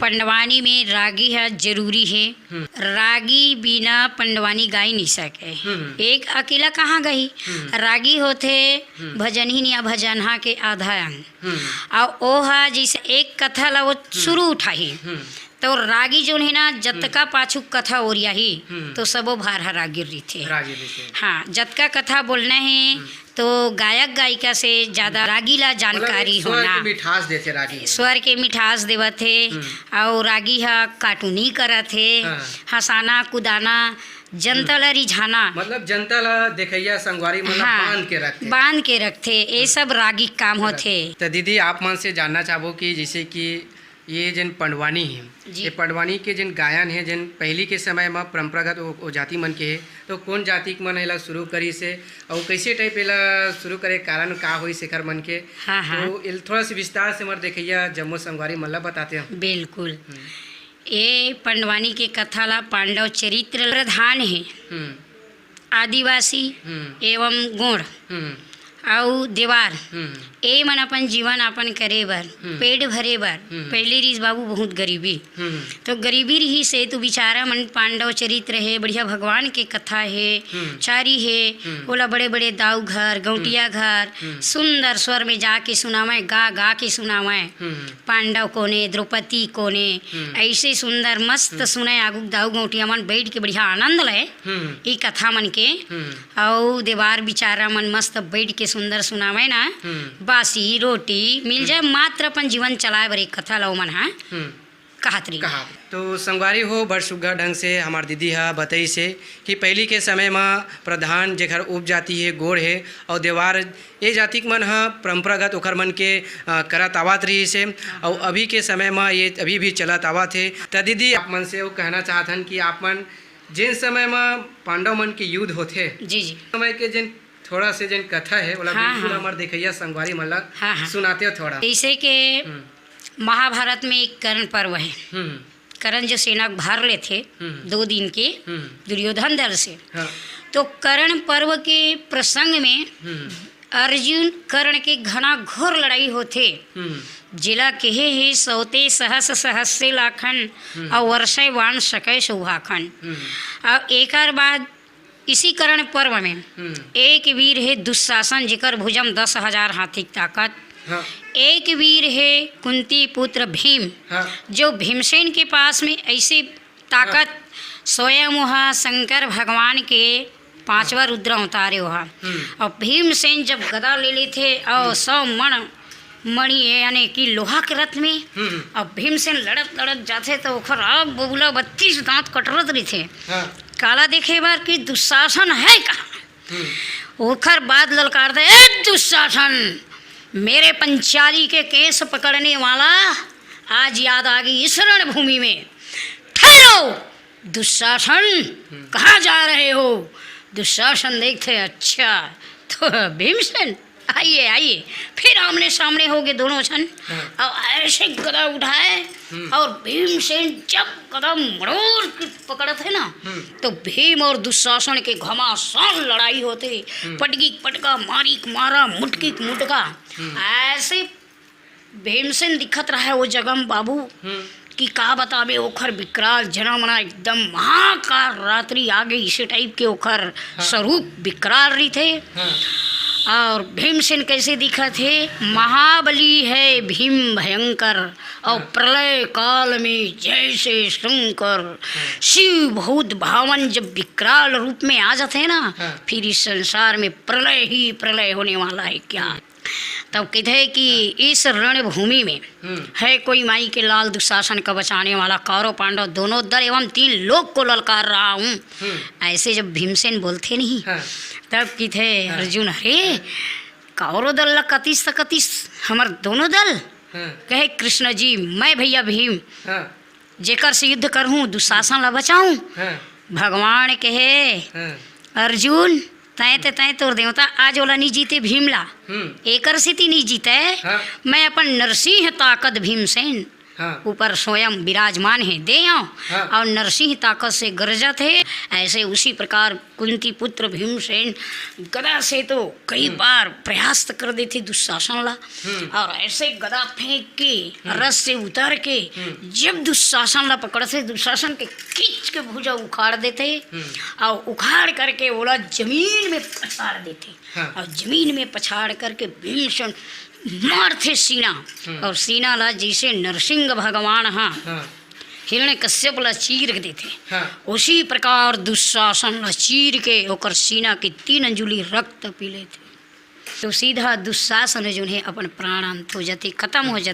पंडवानी में रागी है जरूरी है। रागी बिना पंडवानी गाई नहीं सके। एक अकेला कहाँ गई। रागी होते भजन ही या भजन के आधा अंग और ओहा जैसे एक कथा ला वो शुरू उठाही तो रागी जो है ना जतका पाछू कथा ओरिया ही तो सबो भार हरा गिर रही थे। हाँ, जतका कथा बोलना है तो गायक गायिका से ज्यादा रागी ला जानकारी होना, मिठास देते रागी, स्वर के मिठास देवत थे और रागी हा कार्टूनी करत थे, हंसाना कुदाना जनता ला रिझाना, मतलब जनता ला देखैया संगवारी मतलब बांध के रखते ये सब रागी काम होते। तो दीदी आप मन से जानना चाहो कि जैसे कि ये जन पंडवानी है, ये पंडवानी के जन गायन है जन पहली के समय में परंपरागत ओ जाति मन के है तो कौन जाति मन एला शुरू करी से और कैसे टाइप एला शुरू करे कारण का होई शेखर मन के। तो थोड़ा सा विस्तार से मर देखिया जम्मू संगवारी मतलब बताते हैं। बिल्कुल, ये पंडवानी के कथा ला पांडव चरित्र प्रधान है, आदिवासी एवं गौड़ और देवार ए मन अपन जीवन यापन करे बर पेट भरे बर पहले रीस बाबू बहुत गरीबी तो गरीबी रही से तो बेचारा मन पांडव चरित्र है, बढ़िया भगवान के कथा है, चारी है, बोला बड़े बड़े दाऊ घर गौटिया घर सुंदर स्वर में जाके सुनावे, गा गा के सुनावे पांडव कोने द्रौपदी कोने ऐसे सुंदर मस्त सुने आगू दाऊ गौटिया मन बैठ के बढ़िया आनंद ले ये कथा मन के और देवार बेचारा मन मस्त बैठ के सुंदर सुनावे ना, बासी रोटी मिल जाए मात्र अपन जीवन चलाए बर एक कथा लो मन है कहातरी। तो संगवारी हो बड़ सुग्घर ढंग से हमार दीदी हा बताई से कि पहली के समय में प्रधान जेखर उप जाति है गोड़ है और देवार ये जाति मन हा परंपरागत ओखर मन के करत आवत रही से और अभी के समय में ये अभी भी चलत आवत है। तो दीदी आप मन से वो कहना चाहतन कि आप मन जिन समय में पांडव मन के युद्ध होते जी समय के जिन थोड़ा से जन कथा है बोला बिल्कुल हमार देखैया संगवारी मतलब सुनाते हो थोड़ा। जैसे के महाभारत में एक कर्ण पर्व है, कर्ण जो सेना भार ले थे 2 दिन के दुर्योधन दल से, तो कर्ण पर्व के प्रसंग में अर्जुन कर्ण के घना घोर लड़ाई होते जिला कहे है सौते सहस सहस्य लाखन और वर्षे वाण सके शोभाखन। और एक बाद इसी कर्ण पर्व में एक वीर है दुशासन जिकर भुजम 10,000 हाथी ताकत, एक वीर है कुंती पुत्र भीम जो भीमसेन के पास में ऐसी ताकत स्वयं वहाँ शंकर भगवान के 5वां रुद्र अवतारे वहाँ। और भीमसेन जब गदा ले ली थे और 100 मणि यानी कि लोहा के रथ में और भीमसेन लड़त जाते तो ओखर आग बबूला 32 दांत कटरत रही थे काला देखे बार कि दुशासन है कहाँ। ओखर बाद ललकार दे दुशासन मेरे पंचाली के केस पकड़ने वाला आज याद आ गई इस रण भूमि में। ठहरो दुशासन कहाँ जा रहे हो। दुशासन देखते अच्छा तो भीमसेन आइए आइए, फिर आमने सामने हो गए दोनों जन और ऐसे गदा उठाए और भीमसेन जब कदम मरोड़ पकड़े थे ना तो भीम और दुशासन के घमासान लड़ाई होते, पटकी पटका मारिक मारा मुटकी मुटका ऐसे भीमसेन दिखत रहा है वो जगम बाबू कि का बतावे ओखर विकराल जनमना एकदम महाकाल रात्रि आ गई इसी टाइप के ओखर स्वरूप विकराल रही थे। और भीमसेन कैसे दिखा थे महाबली है भीम भयंकर और प्रलय काल में जैसे शंकर शिव बहुत भावन जब विकराल रूप में आ जाते हैं ना फिर इस संसार में प्रलय ही प्रलय होने वाला है क्या। तब कहते हैं कि इस रणभूमि में है कोई माई के लाल दुशासन का बचाने वाला, कौरव पांडव दोनों दल एवं 3 लोक को ललकार रहा हूँ। ऐसे जब भीमसेन बोलते नहीं तब कहते अर्जुन अरे कौरव दल कतीस कतीस हमार दोनों दल कहे कृष्ण जी मैं भैया भीम जेकर से युद्ध करहूँ दुशासन ला बचाऊँ। भगवान कहे अर्जुन तय तोर देवता आज वाला नहीं जीते भीमला एकर से नहीं जीते मैं अपन नरसिंह ताकत भीमसेन हाँ। ऊपर स्वयं विराजमान है दे आओ। हाँ। और नरसिंह ताकत से गरजत है। ऐसे उसी प्रकार कुंती पुत्र भीमसेन गदा से तो कई बार प्रयास कर देते दुशासन ला, और ऐसे गदा फेंक के रस से उतर के जब दुशासन ला पकड़ते, दुशासन के खींच के भुजा उखाड़ देते और उखाड़ करके बोला जमीन में पछाड़ देते। हाँ। और जमीन में पछाड़ करके भीमसेन मारते सीना, और सीना ला जैसे नरसिंह भगवान हाँ हिरण्य कश्यप ला चीर के देते। हाँ। उसी प्रकार दुशासन ला चीर के ओकर सीना की 3 अंजुली रक्त पी लेते। तो सीधा दुशासन जो है अपन प्राण अंत हो जाते, खत्म हो जाते।